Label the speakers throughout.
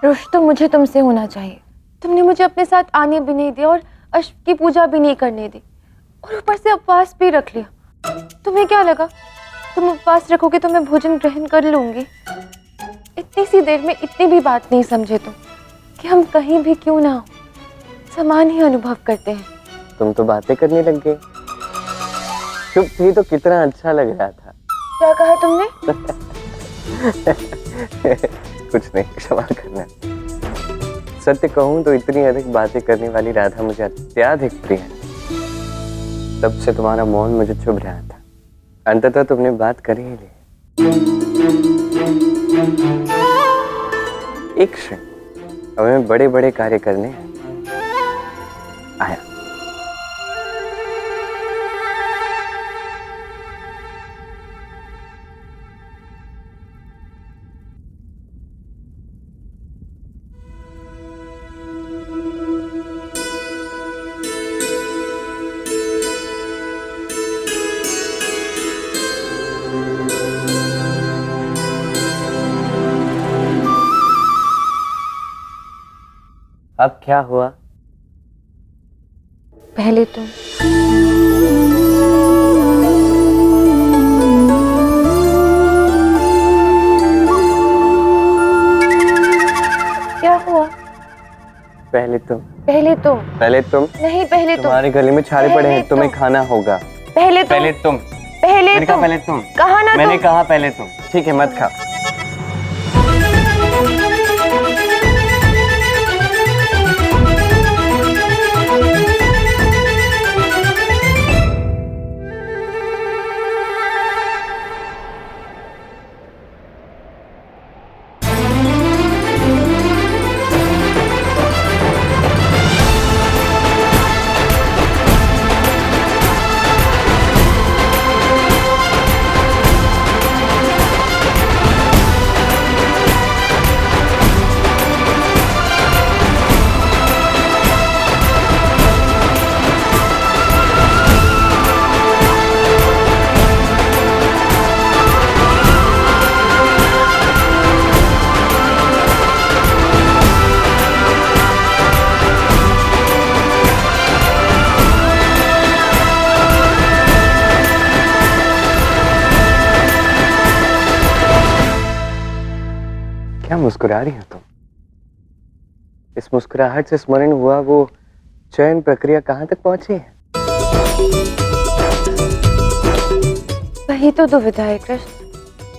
Speaker 1: रुष्ट तो मुझे तुमसे होना चाहिए। तुमने मुझे अपने साथ आने भी नहीं दिया और अश्व की पूजा भी नहीं करने दी, और ऊपर से उपवास भी रख लिया। तुम्हें क्या लगा तुम उपवास रखोगे तो मैं भोजन ग्रहण कर लूंगी? इतनी सी देर में इतनी भी बात नहीं समझे तुम कि हम कहीं भी क्यों ना हो समान ही अनुभव करते हैं।
Speaker 2: तुम तो बातें करने लग गए। चुप थी तो कितना अच्छा लग रहा था।
Speaker 1: क्या कहा तुमने?
Speaker 2: कुछ नहीं, क्षमा करना। सत्य कहूं तो इतनी अधिक बातें करने वाली राधा मुझे अत्याधिक प्रिय है। तब से तुम्हारा मौन मुझे चुभ रहा था, अंततः तुमने बात कर ही ली। एक क्षण, हमें बड़े बड़े कार्य करने हैं। आया। अब क्या हुआ?
Speaker 1: पहले तुम। क्या हुआ?
Speaker 2: पहले तुम।
Speaker 1: पहले तुम।
Speaker 2: पहले तुम।
Speaker 1: नहीं, पहले तुम।
Speaker 2: तुम्हारे गले में छाले पड़े हैं, तुम्हें खाना होगा।
Speaker 1: पहले तुम।
Speaker 2: पहले तुम।
Speaker 1: पहले
Speaker 2: मैंने कहा पहले तुम।
Speaker 1: कहा ना
Speaker 2: मैंने
Speaker 1: तुम।
Speaker 2: कहा पहले तुम। ठीक है, मत खा। क्या मुस्कुरा रही हो तुम? इस मुस्कुराहट से स्मरण हुआ वो चयन प्रक्रिया कहां तक पहुंची है?
Speaker 1: वही तो दुविधा है कृष्ण,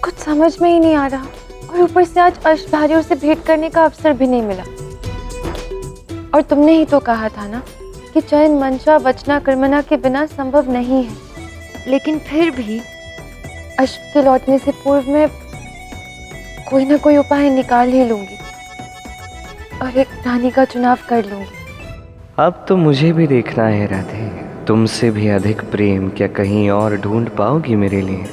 Speaker 1: कुछ समझ में ही नहीं आ रहा। और ऊपर से आज अष्टधारियों से भेंट करने का अवसर भी नहीं मिला। और तुमने ही तो कहा था ना कि चयन मंशा वचना कर्मणा के बिना संभव नहीं है। लेकिन फिर भी अश्व के लौटने से पूर्व में कोई ना कोई उपाय निकाल ही लूंगी और एक रानी का चुनाव कर लूंगी।
Speaker 2: अब तो मुझे भी देखना है राधे, तुमसे भी अधिक प्रेम क्या कहीं और ढूंढ पाओगी मेरे लिए?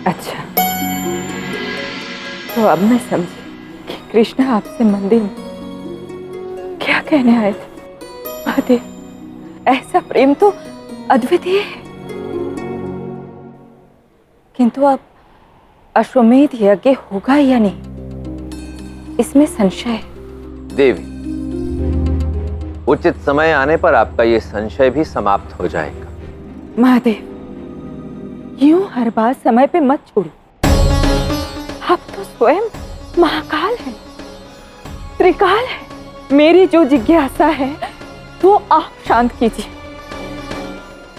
Speaker 3: अच्छा, तो अब मैं समझी कि कृष्ण आपसे मंदिर में क्या कहने आए थे। महादेव, ऐसा प्रेम तो अद्वितीय है, किंतु अब अश्वमेध यज्ञ होगा या नहीं, इसमें संशय है।
Speaker 4: देवी, उचित समय आने पर आपका ये संशय भी समाप्त हो जाएगा।
Speaker 3: महादेव, यूं हर बार समय पे मत छोड़ो। आप तो स्वयं महाकाल है, त्रिकाल है। मेरी जो जिज्ञासा है वो आप शांत कीजिए।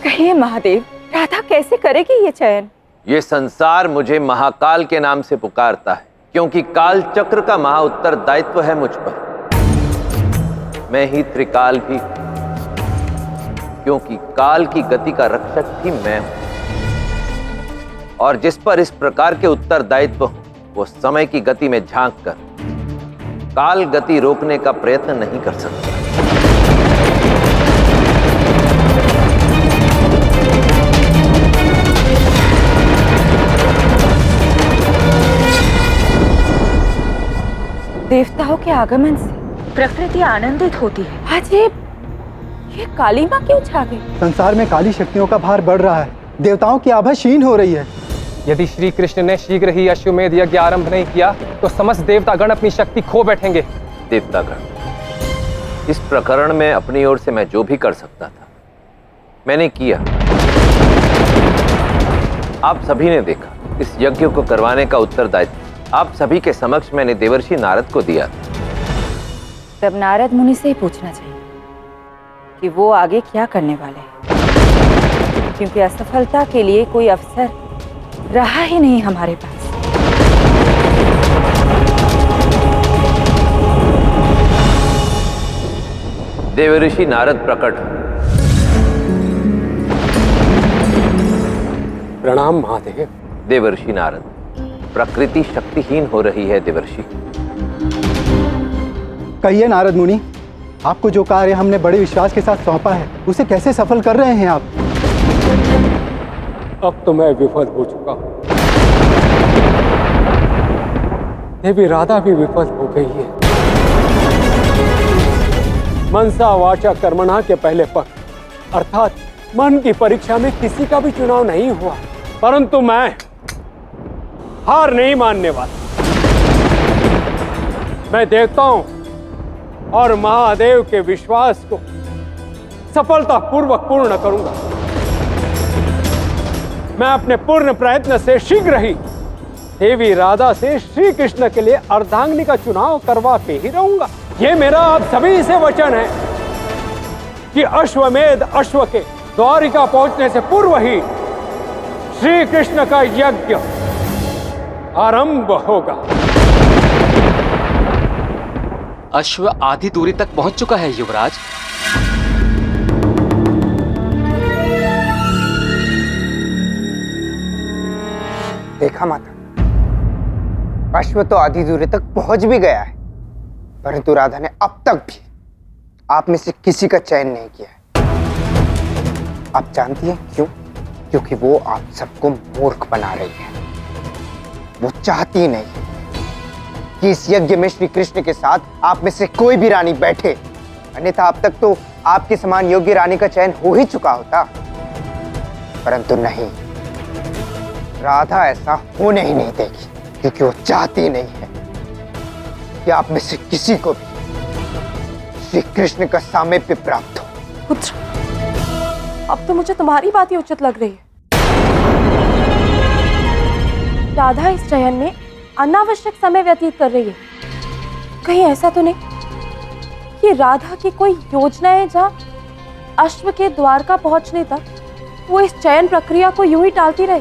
Speaker 3: कहिए महादेव, राधा कैसे करेगी ये चयन?
Speaker 4: ये संसार मुझे महाकाल के नाम से पुकारता है, क्योंकि काल चक्र का महा उत्तरदायित्व है मुझ पर। मैं ही त्रिकाल भी, क्योंकि काल की गति का रक्षक भी मैं हूं। और जिस पर इस प्रकार के उत्तरदायित्व हो, वो समय की गति में झांक कर काल गति रोकने का प्रयत्न नहीं कर सकता।
Speaker 3: देवताओं के आगमन से प्रकृति आनंदित होती है। आज ये काली माँ क्यों छा गई?
Speaker 5: संसार में काली शक्तियों का भार बढ़ रहा है। देवताओं की आभा क्षीण हो रही है।
Speaker 6: यदि श्री कृष्ण ने शीघ्र ही अश्वमेध यज्ञ आरंभ नहीं किया तो समस्त देवतागण अपनी शक्ति खो बैठेंगे।
Speaker 4: देवतागण, इस प्रकरण में अपनी ओर से मैं जो भी कर सकता था मैंने किया। आप सभी ने देखा, इस यज्ञ को करवाने का उत्तरदायित्व आप सभी के समक्ष मैंने देवर्षि नारद को दिया था।
Speaker 3: तब नारद मुनि से ही पूछना चाहिए कि वो आगे क्या करने वाले हैं, क्योंकि असफलता के लिए कोई अवसर रहा ही नहीं हमारे पास।
Speaker 4: देवर्षि नारद प्रकट।
Speaker 7: प्रणाम महादेव।
Speaker 4: देवर्षि नारद, प्रकृति शक्तिहीन हो रही है देवर्षि।
Speaker 5: कहिए नारद मुनि, आपको जो कार्य हमने बड़े विश्वास के साथ सौंपा है उसे कैसे सफल कर रहे हैं आप?
Speaker 7: अब तो मैं विफल हो चुका हूं। देवी राधा भी विफल हो गई है। मनसा वाचा कर्मणा के पहले पक्ष अर्थात मन की परीक्षा में किसी का भी चुनाव नहीं हुआ, परंतु मैं हार नहीं मानने वाला। मैं देवताओं और महादेव के विश्वास को सफलतापूर्वक पूर्ण करूंगा। मैं अपने पूर्ण प्रयत्न से शीघ्र ही देवी राधा से श्री कृष्ण के लिए अर्धांगिनी का चुनाव करवा के ही रहूंगा। ये मेरा आप सभी से वचन है कि अश्वमेध अश्व के द्वारिका पहुंचने से पूर्व ही श्री कृष्ण का यज्ञ आरंभ होगा।
Speaker 8: अश्व आधी दूरी तक पहुंच चुका है युवराज।
Speaker 9: देखा माता, अश्व तो आधी दूरी तक पहुंच भी गया है, परंतु राधा ने अब तक भी आप में से किसी का चयन नहीं किया है। आप जानती हैं क्यों? क्योंकि वो आप सबको मूर्ख बना रही है। वो चाहती नहीं कि इस यज्ञ में श्री कृष्ण के साथ आप में से कोई भी रानी बैठे, अन्यथा अब तक तो आपके समान योग्य रानी का चयन हो ही चुका होता। परंतु नहीं, राधा ऐसा होने ही नहीं देगी, क्योंकि वो चाहती नहीं है कि आप में से किसी को भी श्री कृष्ण का सामीप्य प्राप्त हो।
Speaker 10: पुत्र, अब तो मुझे तुम्हारी बात ही उचित लग रही है। राधा इस चयन में अनावश्यक समय व्यतीत कर रही है। कहीं ऐसा तो नहीं कि राधा की कोई योजना है जहां अश्व के द्वारका पहुंचने तक वो इस चयन प्रक्रिया को यूं ही टालती रहे?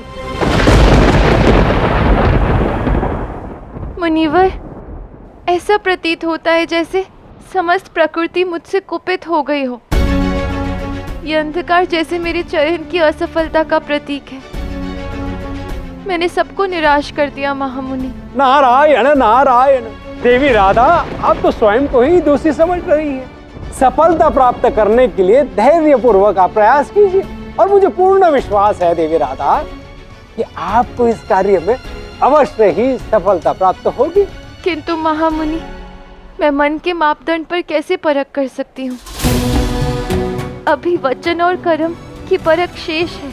Speaker 1: मुनिवर, ऐसा प्रतीत होता है जैसे समस्त प्रकृति मुझसे कुपित हो गई हो। यह अंधकार जैसे मेरे चयन की असफलता का प्रतीक है। मैंने सबको निराश कर दिया महामुनि।
Speaker 7: नारायण नारायण। देवी राधा, आप तो स्वयं को ही दोषी समझ रही हैं। सफलता प्राप्त करने के लिए धैर्यपूर्वक आप प्रयास कीजिए, और मुझे पूर्ण विश्वास है देवी राधा कि आपको इस कार्य में अवश्य ही सफलता प्राप्त होगी।
Speaker 1: किंतु महामुनि, मैं मन के मापदंड पर कैसे परख कर सकती हूँ? अभी वचन और कर्म की परख शेष है,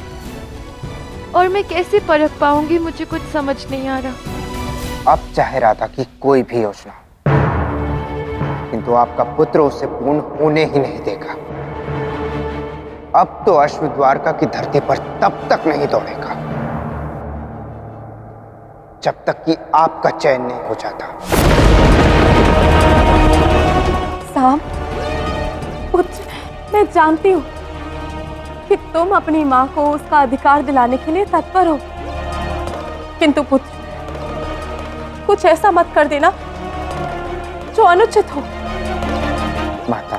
Speaker 1: और मैं कैसे परख पाऊंगी? मुझे कुछ समझ नहीं आ रहा।
Speaker 9: अब चाहे राधा की कोई भी योजना हो, किंतु आपका पुत्र उसे पूर्ण होने ही नहीं देगा। अब तो अश्व द्वारका की धरती पर तब तक नहीं दौड़ेगा जब तक कि आपका चयन नहीं हो जाता।
Speaker 10: साम, पुत्र, मैं जानती हूँ कि तुम अपनी माँ को उसका अधिकार दिलाने के लिए तत्पर हो, किंतु पुत्र, कुछ ऐसा मत कर देना जो अनुचित हो।
Speaker 9: माता,